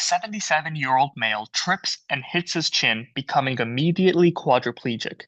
77-year-old male trips and hits his chin, becoming immediately quadriplegic.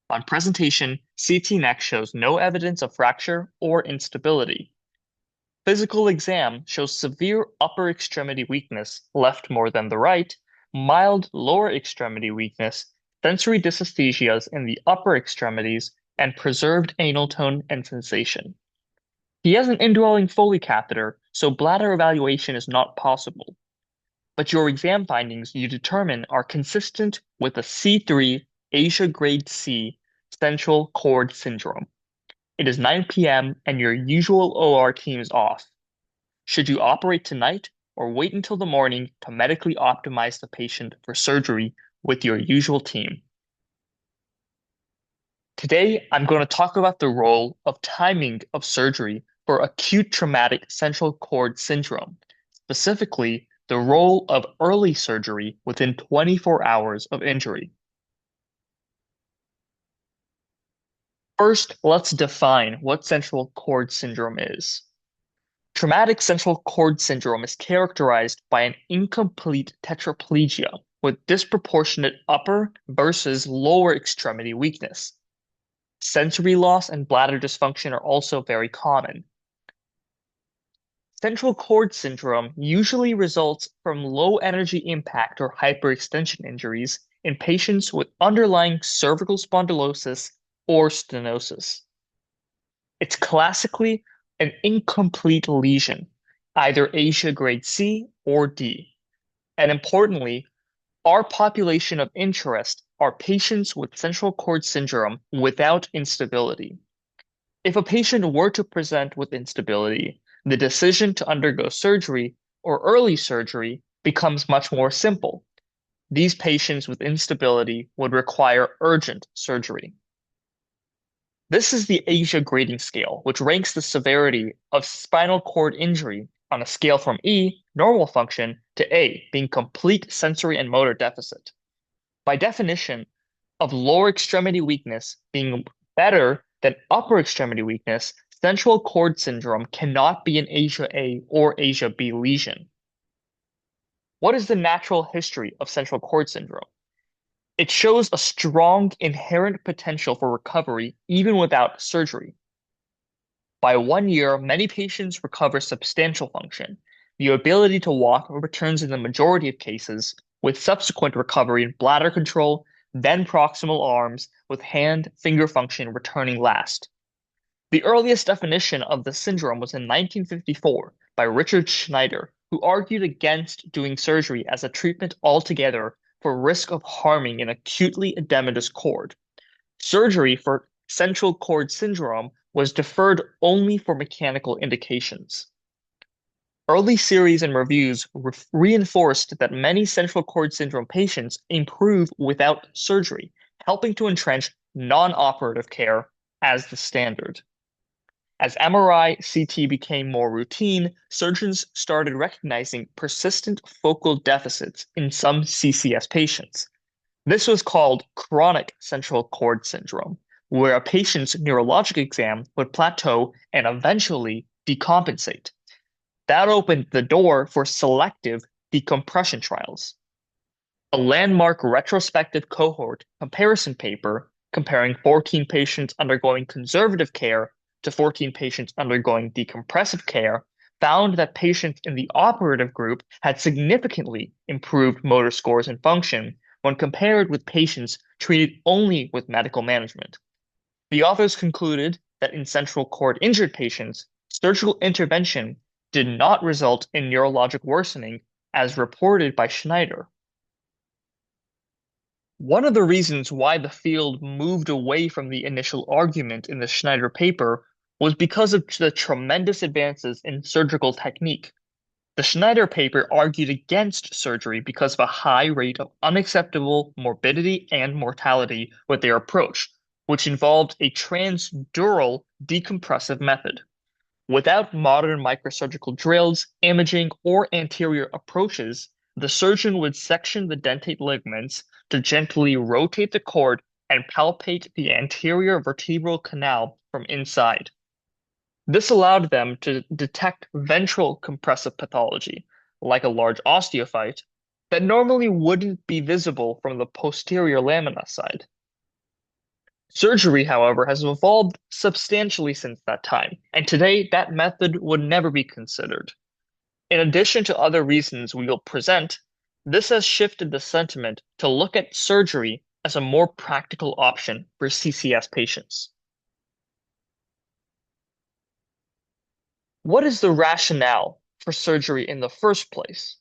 On presentation, CT neck shows no evidence of fracture or instability. Physical exam shows severe upper extremity weakness, left more than the right, mild lower extremity weakness, sensory dysesthesias in the upper extremities, and preserved anal tone and sensation. He has an indwelling Foley catheter, so bladder evaluation is not possible. But your exam findings you determine are consistent with a C3 Asia grade C central cord syndrome. It is 9 p.m. and your usual OR team is off. Should you operate tonight or wait until the morning to medically optimize the patient for surgery with your usual team? Today, I'm going to talk about the role of timing of surgery for acute traumatic central cord syndrome, specifically the role of early surgery within 24 hours of injury. First, let's define what central cord syndrome is. Traumatic central cord syndrome is characterized by an incomplete tetraplegia with disproportionate upper versus lower extremity weakness. Sensory loss and bladder dysfunction are also very common. Central cord syndrome usually results from low energy impact or hyperextension injuries in patients with underlying cervical spondylosis or stenosis. It's classically an incomplete lesion, either Asia grade C or D. And importantly, our population of interest are patients with central cord syndrome without instability. If a patient were to present with instability, the decision to undergo surgery or early surgery becomes much more simple. These patients with instability would require urgent surgery. This is the Asia grading scale, which ranks the severity of spinal cord injury on a scale from E, normal function, to A, being complete sensory and motor deficit. By definition, of lower extremity weakness being better than upper extremity weakness, central cord syndrome cannot be an Asia A or Asia B lesion. What is the natural history of central cord syndrome? It shows a strong inherent potential for recovery even without surgery. By 1 year, many patients recover substantial function. The ability to walk returns in the majority of cases, with subsequent recovery in bladder control, then proximal arms, with hand finger function returning last. The earliest definition of the syndrome was in 1954 by Richard Schneider, who argued against doing surgery as a treatment altogether for risk of harming an acutely edematous cord. Surgery for central cord syndrome was deferred only for mechanical indications. Early series and reviews reinforced that many central cord syndrome patients improve without surgery, helping to entrench non-operative care as the standard. As MRI CT became more routine, surgeons started recognizing persistent focal deficits in some CCS patients. This was called chronic central cord syndrome, where a patient's neurologic exam would plateau and eventually decompensate. That opened the door for selective decompression trials. A landmark retrospective cohort comparison paper comparing 14 patients undergoing conservative care to 14 patients undergoing decompressive care found that patients in the operative group had significantly improved motor scores and function when compared with patients treated only with medical management. The authors concluded that in central cord injured patients, surgical intervention did not result in neurologic worsening as reported by Schneider. One of the reasons why the field moved away from the initial argument in the Schneider paper was because of the tremendous advances in surgical technique. The Schneider paper argued against surgery because of a high rate of unacceptable morbidity and mortality with their approach, which involved a transdural decompressive method. Without modern microsurgical drills, imaging, or anterior approaches, the surgeon would section the dentate ligaments to gently rotate the cord and palpate the anterior vertebral canal from inside. This allowed them to detect ventral compressive pathology, like a large osteophyte, that normally wouldn't be visible from the posterior lamina side. Surgery, however, has evolved substantially since that time, and today that method would never be considered. In addition to other reasons we will present, this has shifted the sentiment to look at surgery as a more practical option for CCS patients. What is the rationale for surgery in the first place?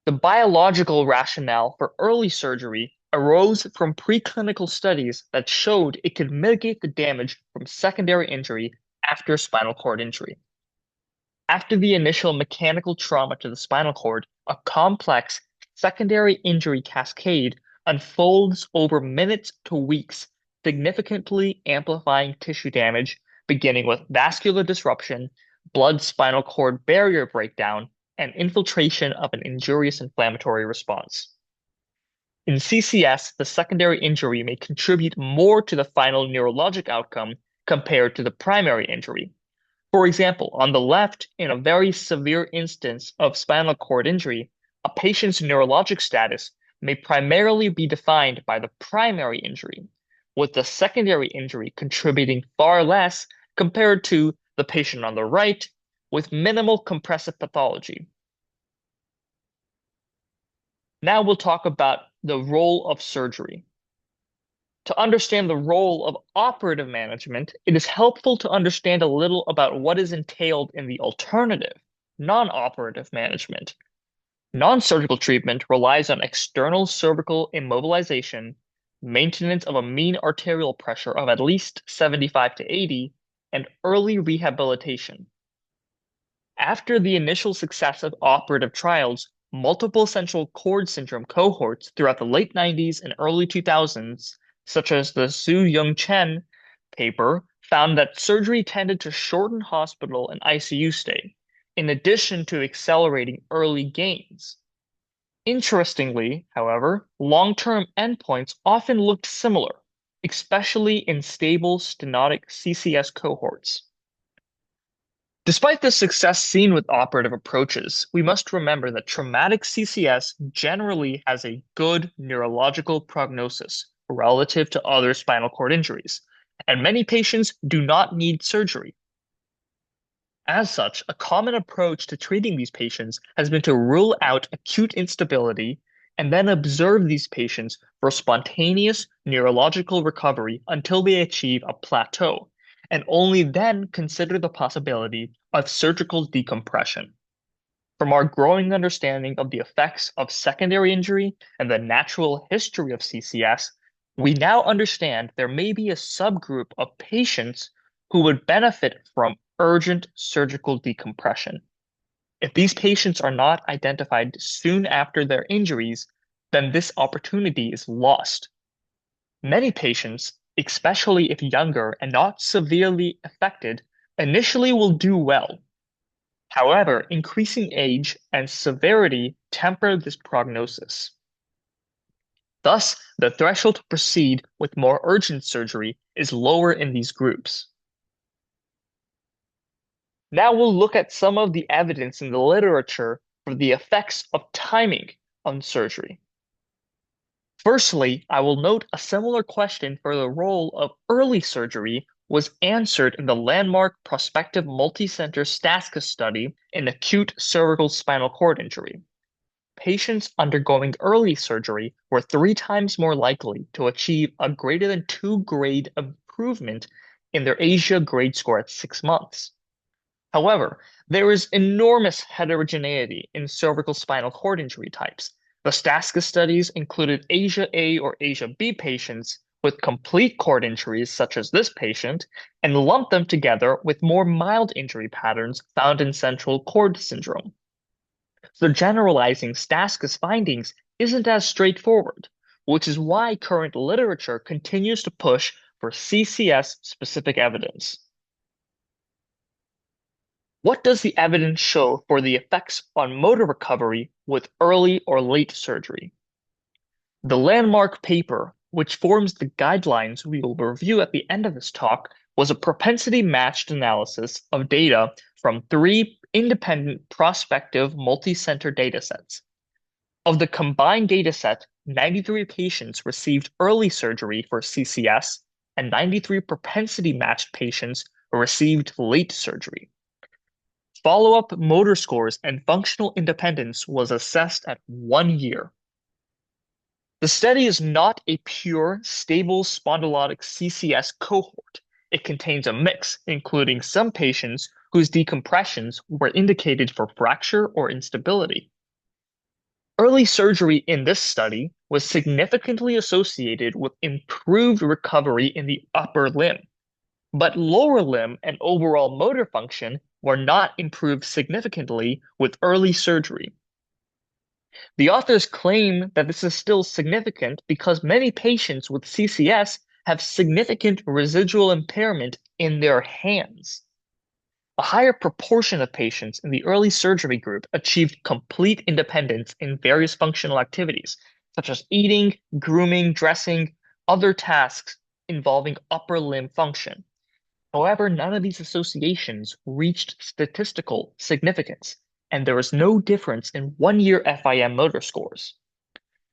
The biological rationale for early surgery arose from preclinical studies that showed it could mitigate the damage from secondary injury after spinal cord injury. After the initial mechanical trauma to the spinal cord, a complex secondary injury cascade unfolds over minutes to weeks, significantly amplifying tissue damage, beginning with vascular disruption, blood spinal cord barrier breakdown, and infiltration of an injurious inflammatory response. In CCS, the secondary injury may contribute more to the final neurologic outcome compared to the primary injury. For example, on the left, in a very severe instance of spinal cord injury, a patient's neurologic status may primarily be defined by the primary injury, with the secondary injury contributing far less compared to the patient on the right with minimal compressive pathology. Now we'll talk about the role of surgery. To understand the role of operative management, it is helpful to understand a little about what is entailed in the alternative, non-operative management. Non-surgical treatment relies on external cervical immobilization, maintenance of a mean arterial pressure of at least 75 to 80, and early rehabilitation. After the initial success of operative trials, multiple central cord syndrome cohorts throughout the late 90s and early 2000s, such as the Su-Young Chen paper, found that surgery tended to shorten hospital and ICU stay, in addition to accelerating early gains. Interestingly, however, long-term endpoints often looked similar, especially in stable stenotic CCS cohorts. Despite the success seen with operative approaches, we must remember that traumatic CCS generally has a good neurological prognosis relative to other spinal cord injuries, and many patients do not need surgery. As such, a common approach to treating these patients has been to rule out acute instability and then observe these patients for spontaneous neurological recovery until they achieve a plateau, and only then consider the possibility of surgical decompression. From our growing understanding of the effects of secondary injury and the natural history of CCS, we now understand there may be a subgroup of patients who would benefit from urgent surgical decompression. If these patients are not identified soon after their injuries, then this opportunity is lost. Many patients, especially if younger and not severely affected, initially will do well. However, increasing age and severity temper this prognosis. Thus, the threshold to proceed with more urgent surgery is lower in these groups. Now we'll look at some of the evidence in the literature for the effects of timing on surgery. Firstly, I will note a similar question for the role of early surgery was answered in the landmark prospective multicenter STASCA study in acute cervical spinal cord injury. Patients undergoing early surgery were 3 times more likely to achieve a greater than 2 grade improvement in their ASIA grade score at 6 months. However, there is enormous heterogeneity in cervical spinal cord injury types. The STASCA studies included ASIA A or ASIA B patients with complete cord injuries, such as this patient, and lumped them together with more mild injury patterns found in central cord syndrome. So generalizing STASCA's findings isn't as straightforward, which is why current literature continues to push for CCS-specific evidence. What does the evidence show for the effects on motor recovery with early or late surgery? The landmark paper, which forms the guidelines we will review at the end of this talk, was a propensity-matched analysis of data from 3 independent prospective multi-center datasets. Of the combined dataset, 93 patients received early surgery for CCS and 93 propensity-matched patients received late surgery. Follow-up motor scores and functional independence was assessed at 1 year. The study is not a pure, stable spondylotic CCS cohort. It contains a mix, including some patients whose decompressions were indicated for fracture or instability. Early surgery in this study was significantly associated with improved recovery in the upper limb, but lower limb and overall motor function were not improved significantly with early surgery. The authors claim that this is still significant because many patients with CCS have significant residual impairment in their hands. A higher proportion of patients in the early surgery group achieved complete independence in various functional activities, such as eating, grooming, dressing, other tasks involving upper limb function. However, none of these associations reached statistical significance, and there was no difference in 1 year FIM motor scores.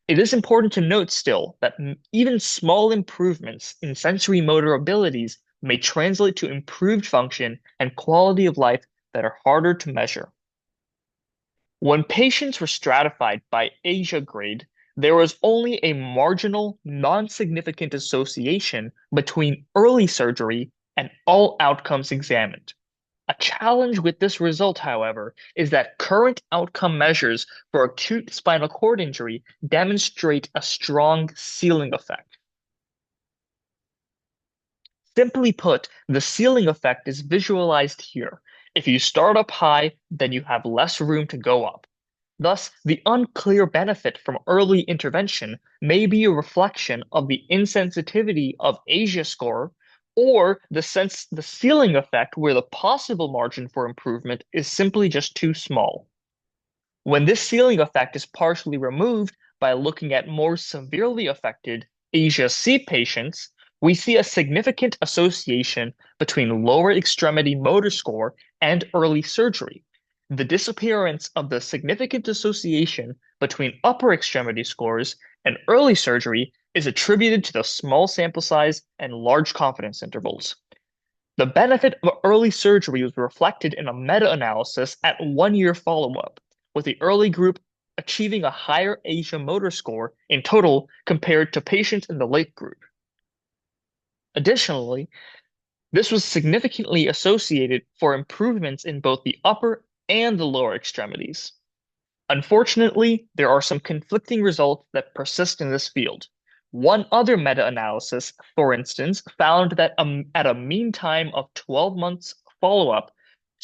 It is important to note still that even small improvements in sensory motor abilities may translate to improved function and quality of life that are harder to measure. When patients were stratified by Asia grade, there was only a marginal, non-significant association between early surgery and all outcomes examined. A challenge with this result, however, is that current outcome measures for acute spinal cord injury demonstrate a strong ceiling effect. Simply put, the ceiling effect is visualized here. If you start up high, then you have less room to go up. Thus, the unclear benefit from early intervention may be a reflection of the insensitivity of Asia score or the ceiling effect where the possible margin for improvement is simply just too small. When this ceiling effect is partially removed by looking at more severely affected Asia C patients, we see a significant association between lower extremity motor score and early surgery. The disappearance of the significant association between upper extremity scores and early surgery is attributed to the small sample size and large confidence intervals. The benefit of early surgery was reflected in a meta-analysis at 1 year follow-up, with the early group achieving a higher Asia motor score in total compared to patients in the late group. Additionally, this was significantly associated for improvements in both the upper and the lower extremities. Unfortunately, there are some conflicting results that persist in this field. One other meta-analysis, for instance, found that at a mean time of 12 months follow-up,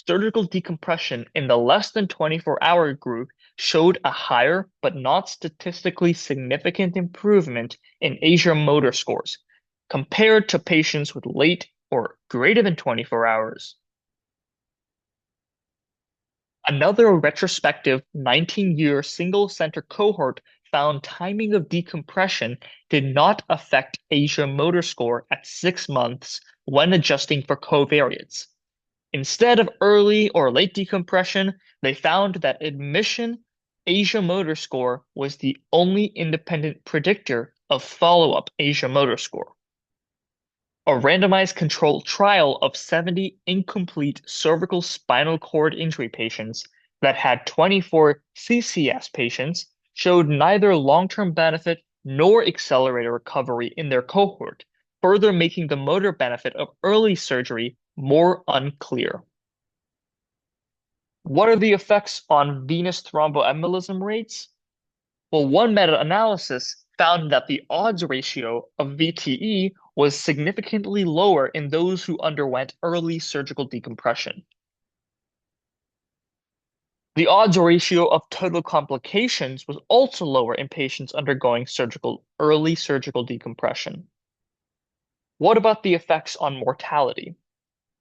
surgical decompression in the less than 24-hour group showed a higher but not statistically significant improvement in Asia motor scores compared to patients with late or greater than 24 hours. Another retrospective 19-year single-center cohort found timing of decompression did not affect Asia motor score at 6 months when adjusting for covariates. Instead of early or late decompression, they found that admission Asia motor score was the only independent predictor of follow-up Asia motor score. A randomized controlled trial of 70 incomplete cervical spinal cord injury patients that had 24 CCS patients showed neither long-term benefit nor accelerated recovery in their cohort, further making the motor benefit of early surgery more unclear. What are the effects on venous thromboembolism rates? Well, one meta-analysis found that the odds ratio of VTE was significantly lower in those who underwent early surgical decompression. The odds ratio of total complications was also lower in patients undergoing early surgical decompression. What about the effects on mortality?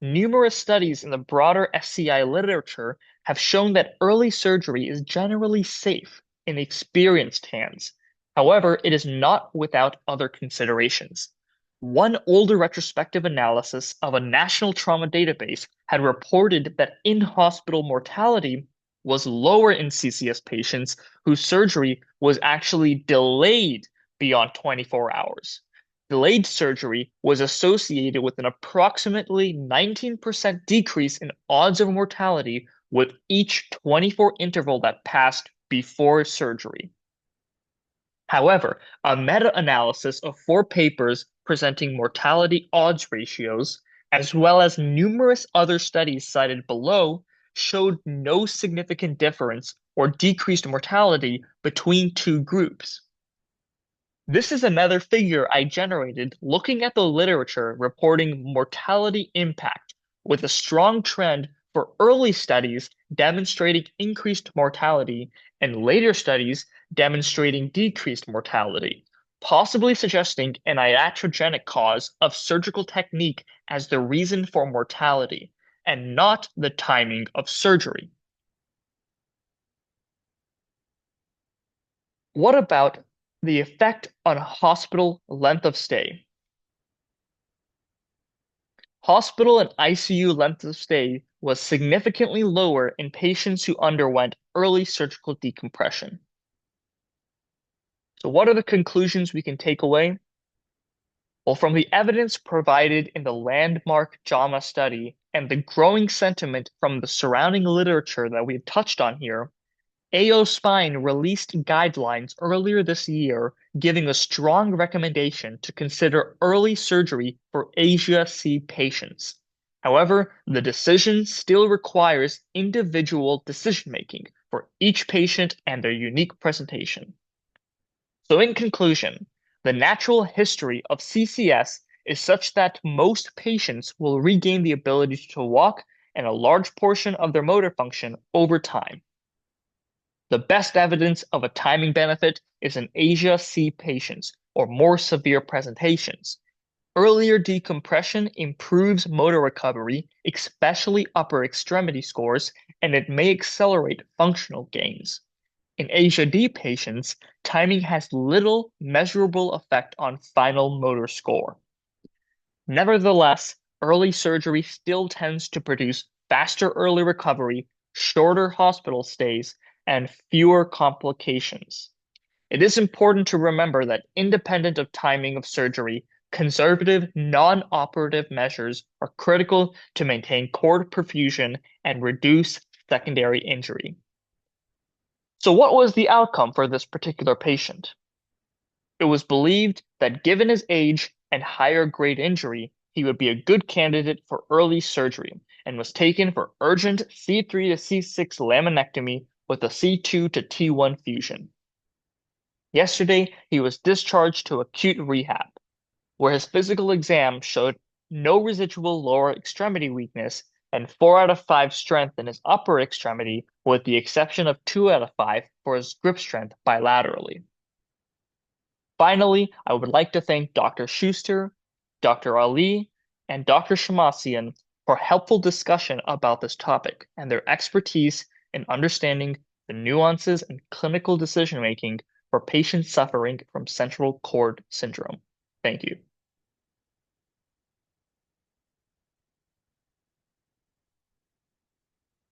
Numerous studies in the broader SCI literature have shown that early surgery is generally safe in experienced hands. However, it is not without other considerations. One older retrospective analysis of a national trauma database had reported that in-hospital mortality was lower in CCS patients whose surgery was actually delayed beyond 24 hours. Delayed surgery was associated with an approximately 19% decrease in odds of mortality with each 24 interval that passed before surgery. However, a meta-analysis of 4 papers presenting mortality odds ratios, as well as numerous other studies cited below, showed no significant difference or decreased mortality between 2 groups. This is another figure I generated looking at the literature reporting mortality impact, with a strong trend for early studies demonstrating increased mortality and later studies demonstrating decreased mortality, possibly suggesting an iatrogenic cause of surgical technique as the reason for mortality, and not the timing of surgery. What about the effect on hospital length of stay? Hospital and ICU length of stay was significantly lower in patients who underwent early surgical decompression. So, what are the conclusions we can take away? Well, from the evidence provided in the landmark JAMA study and the growing sentiment from the surrounding literature that we've touched on here, AO Spine released guidelines earlier this year giving a strong recommendation to consider early surgery for Asia-C patients. However, the decision still requires individual decision-making for each patient and their unique presentation. So in conclusion, the natural history of CCS is such that most patients will regain the ability to walk and a large portion of their motor function over time. The best evidence of a timing benefit is in Asia-C patients or more severe presentations. Earlier decompression improves motor recovery, especially upper extremity scores, and it may accelerate functional gains. In Asia-D patients, timing has little measurable effect on final motor score. Nevertheless, early surgery still tends to produce faster early recovery, shorter hospital stays, and fewer complications. It is important to remember that independent of timing of surgery, conservative non-operative measures are critical to maintain cord perfusion and reduce secondary injury. So what was the outcome for this particular patient? It was believed that given his age and higher grade injury, he would be a good candidate for early surgery and was taken for urgent C3 to C6 laminectomy with a C2 to T1 fusion. Yesterday, he was discharged to acute rehab, where his physical exam showed no residual lower extremity weakness and 4 out of 5 strength in his upper extremity, with the exception of 2 out of 5 for his grip strength bilaterally. Finally, I would like to thank Dr. Schuster, Dr. Ali, and Dr. Shamasian for helpful discussion about this topic and their expertise in understanding the nuances and clinical decision-making for patients suffering from central cord syndrome. Thank you.